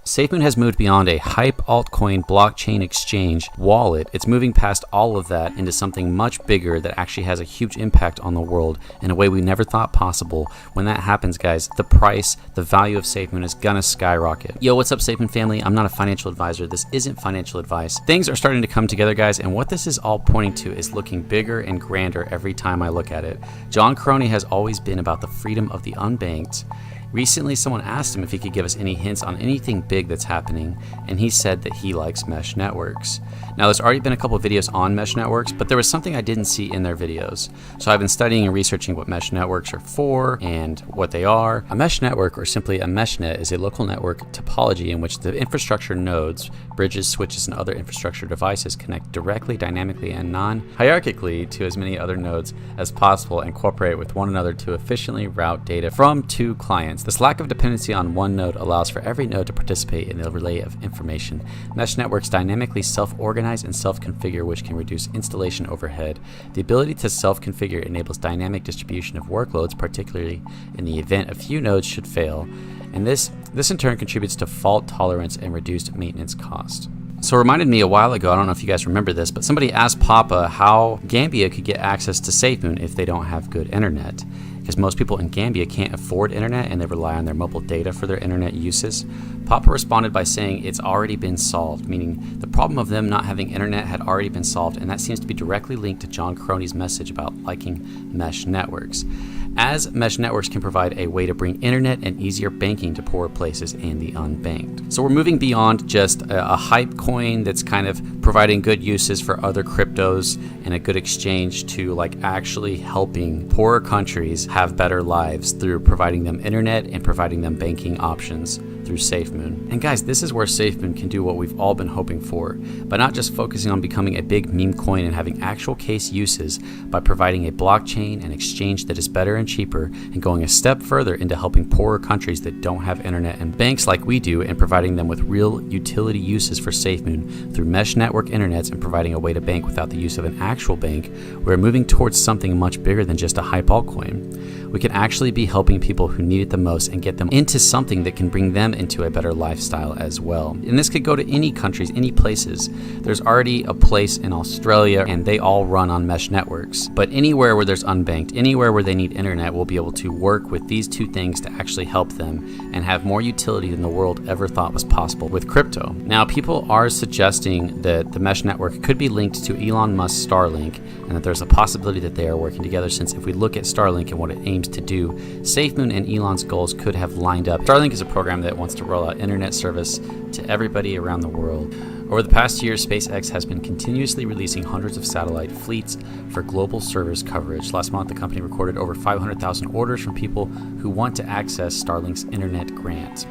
Safemoon has moved beyond a hype altcoin blockchain exchange wallet. It's moving past all of that into something much bigger that actually has a huge impact on the world in a way we never thought possible. When that happens, guys, the price, the value of Safemoon is gonna skyrocket. Yo, what's up, Safemoon family? I'm not a financial advisor. This isn't financial advice. Things are starting to come together, guys, and what this is all pointing to is looking bigger and grander every time I look at it. John Crony has always been about the freedom of the unbanked. Recently, someone asked him if he could give us any hints on anything big that's happening, and he said that he likes mesh networks. Now, there's already been a couple of videos on mesh networks, but there was something I didn't see in their videos. So I've been studying and researching what mesh networks are for and what they are. A mesh network, or simply a meshnet, is a local network topology in which the infrastructure nodes, bridges, switches, and other infrastructure devices connect directly, dynamically, and non-hierarchically to as many other nodes as possible and cooperate with one another to efficiently route data from to clients. This lack of dependency on one node allows for every node to participate in the relay of information. Mesh networks dynamically self-organize and self-configure, which can reduce installation overhead. The ability to self-configure enables dynamic distribution of workloads, particularly in the event a few nodes should fail. And this in turn contributes to fault tolerance and reduced maintenance cost. So it reminded me a while ago, I don't know if you guys remember this, but somebody asked Papa how Gambia could get access to Safemoon if they don't have good internet. Because most people in Gambia can't afford internet and they rely on their mobile data for their internet uses. Papa responded by saying it's already been solved, meaning the problem of them not having internet had already been solved, and that seems to be directly linked to John Crony's message about liking mesh networks. As mesh networks can provide a way to bring internet and easier banking to poorer places and the unbanked. So we're moving beyond just a hype coin that's kind of providing good uses for other cryptos and a good exchange to like actually helping poorer countries have better lives through providing them internet and providing them banking options through Safemoon. And guys, this is where Safemoon can do what we've all been hoping for, by not just focusing on becoming a big meme coin and having actual case uses, by providing a blockchain and exchange that is better and cheaper, and going a step further into helping poorer countries that don't have internet and banks like we do, and providing them with real utility uses for Safemoon through mesh network internets and providing a way to bank without the use of an actual bank. We're moving towards something much bigger than just a hype altcoin. We can actually be helping people who need it the most and get them into something that can bring them into a better lifestyle as well. And this could go to any countries, any places. There's already a place in Australia and they all run on mesh networks. But anywhere where there's unbanked, anywhere where they need internet, will be able to work with these two things to actually help them and have more utility than the world ever thought was possible with crypto. Now, people are suggesting that the mesh network could be linked to Elon Musk's Starlink, and that there's a possibility that they are working together, since if we look at Starlink and what it aims to do, Safemoon and Elon's goals could have lined up. Starlink is a program that wants to roll out internet service to everybody around the world. Over the past year, SpaceX has been continuously releasing hundreds of satellite fleets for global service coverage. Last month, the company recorded over 500,000 orders from people who want to access Starlink's internet grant.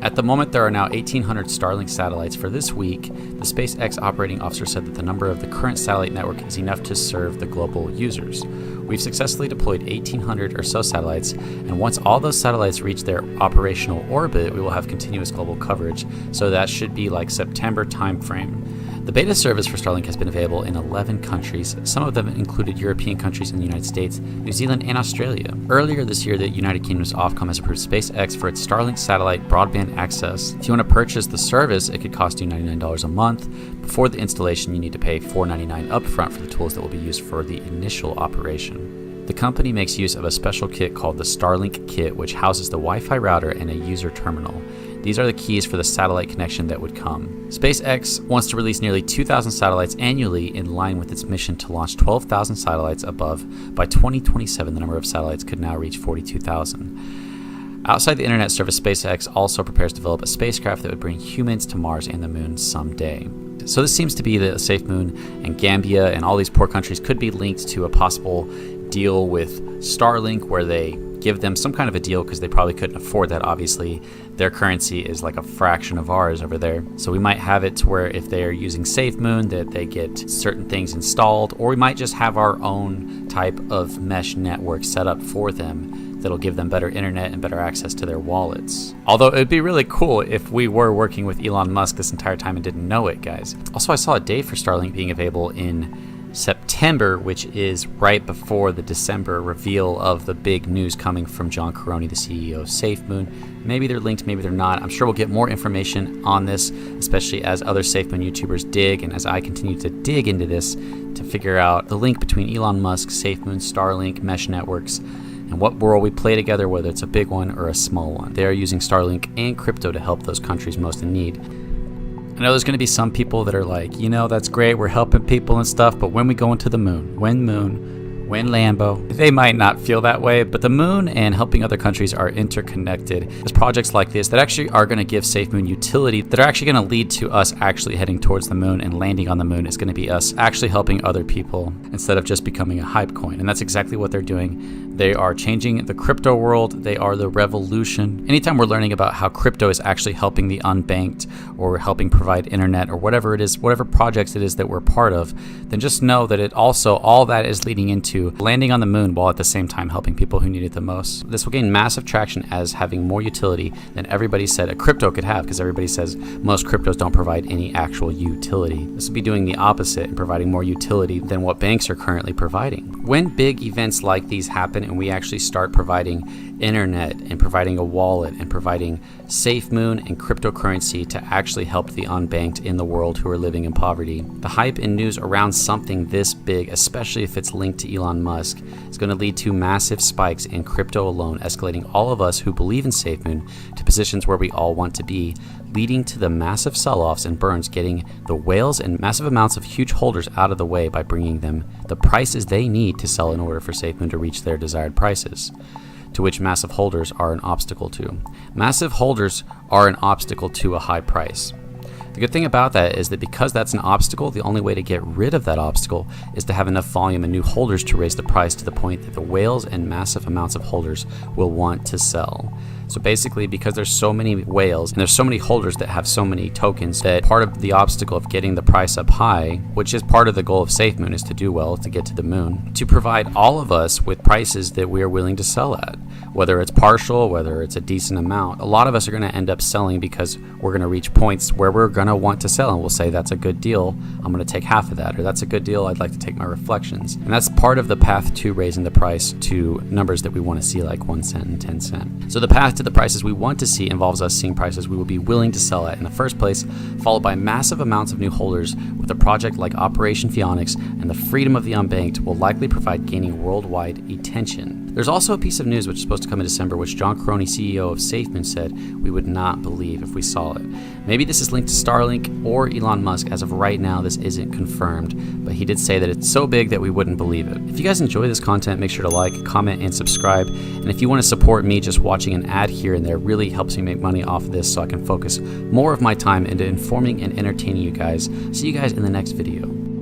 At the moment, there are now 1,800 Starlink satellites. For this week, the SpaceX operating officer said that the number of the current satellite network is enough to serve the global users. We've successfully deployed 1,800 or so satellites, and once all those satellites reach their operational orbit, we will have continuous global coverage, so that should be like September timeframe. The beta service for Starlink has been available in 11 countries. Some of them included European countries in the United States, New Zealand, and Australia. Earlier this year, the United Kingdom's Ofcom has approved SpaceX for its Starlink satellite broadband access. If you want to purchase the service, it could cost you $99 a month. Before the installation, you need to pay $4.99 upfront for the tools that will be used for the initial operation. The company makes use of a special kit called the Starlink Kit, which houses the Wi-Fi router and a user terminal. These are the keys for the satellite connection that would come. SpaceX wants to release nearly 2,000 satellites annually in line with its mission to launch 12,000 satellites above. By 2027, the number of satellites could now reach 42,000. Outside the internet service, SpaceX also prepares to develop a spacecraft that would bring humans to Mars and the Moon someday. So this seems to be that Safemoon and Gambia and all these poor countries could be linked to a possible deal with Starlink, where they give them some kind of a deal, because they probably couldn't afford that. Obviously, their currency is like a fraction of ours over there. So we might have it to where if they are using Safemoon, that they get certain things installed, or we might just have our own type of mesh network set up for them that'll give them better internet and better access to their wallets. Although it would be really cool if we were working with Elon Musk this entire time and didn't know it, guys. Also, I saw a date for Starlink being available in September September, which is right before the December reveal of the big news coming from John Karony, the CEO of Safemoon. Maybe they're linked, maybe they're not. I'm sure we'll get more information on this, especially as other Safemoon YouTubers dig and as I continue to dig into this to figure out the link between Elon Musk, Safemoon, Starlink, mesh networks, and what world we play together, whether it's a big one or a small one. They are using Starlink and crypto to help those countries most in need. I know there's going to be some people that are like, you know, that's great, we're helping people and stuff, but when we go into the moon, when Lambo, they might not feel that way, but the moon and helping other countries are interconnected. There's projects like this that actually are going to give Safemoon utility, that are actually going to lead to us actually heading towards the moon, and landing on the moon is going to be us actually helping other people instead of just becoming a hype coin. And that's exactly what they're doing. They are changing the crypto world. They are the revolution. Anytime we're learning about how crypto is actually helping the unbanked or helping provide internet or whatever it is, whatever projects it is that we're part of, then just know that it also, all that is leading into landing on the moon while at the same time helping people who need it the most. This will gain massive traction as having more utility than everybody said a crypto could have, because everybody says most cryptos don't provide any actual utility. This will be doing the opposite and providing more utility than what banks are currently providing. When big events like these happen and we actually start providing internet and providing a wallet and providing Safemoon and cryptocurrency to actually help the unbanked in the world who are living in poverty, the hype and news around something this big, especially if it's linked to Elon Musk, is going to lead to massive spikes in crypto alone, escalating all of us who believe in Safemoon to positions where we all want to be, leading to the massive sell-offs and burns, getting the whales and massive amounts of huge holders out of the way by bringing them the prices they need to sell in order for Safemoon to reach their desired prices, to which massive holders are an obstacle to. Massive holders are an obstacle to a high price. The good thing about that is that because that's an obstacle, the only way to get rid of that obstacle is to have enough volume and new holders to raise the price to the point that the whales and massive amounts of holders will want to sell. So basically, because there's so many whales and there's so many holders that have so many tokens, that part of the obstacle of getting the price up high, which is part of the goal of Safemoon, is to do well, to get to the moon, to provide all of us with prices that we are willing to sell at. Whether it's partial, whether it's a decent amount, a lot of us are going to end up selling because we're going to reach points where we're going to want to sell, and we'll say, that's a good deal, I'm going to take half of that, or that's a good deal, I'd like to take my reflections. And that's part of the path to raising the price to numbers that we want to see, like 1 cent and 10 cents. So the path to the prices we want to see involves us seeing prices we will be willing to sell at in the first place, followed by massive amounts of new holders, with a project like Operation Phoenix and the freedom of the unbanked will likely provide gaining worldwide attention. There's also a piece of news which is supposed to come in December, which John Karony, CEO of Safemoon, said we would not believe if we saw it. Maybe this is linked to Starlink or Elon Musk. As of right now, this isn't confirmed, but he did say that it's so big that we wouldn't believe it. If you guys enjoy this content, make sure to like, comment, and subscribe. And if you want to support me, just watching an ad here and there really helps me make money off of this, so I can focus more of my time into informing and entertaining you guys. See you guys in the next video.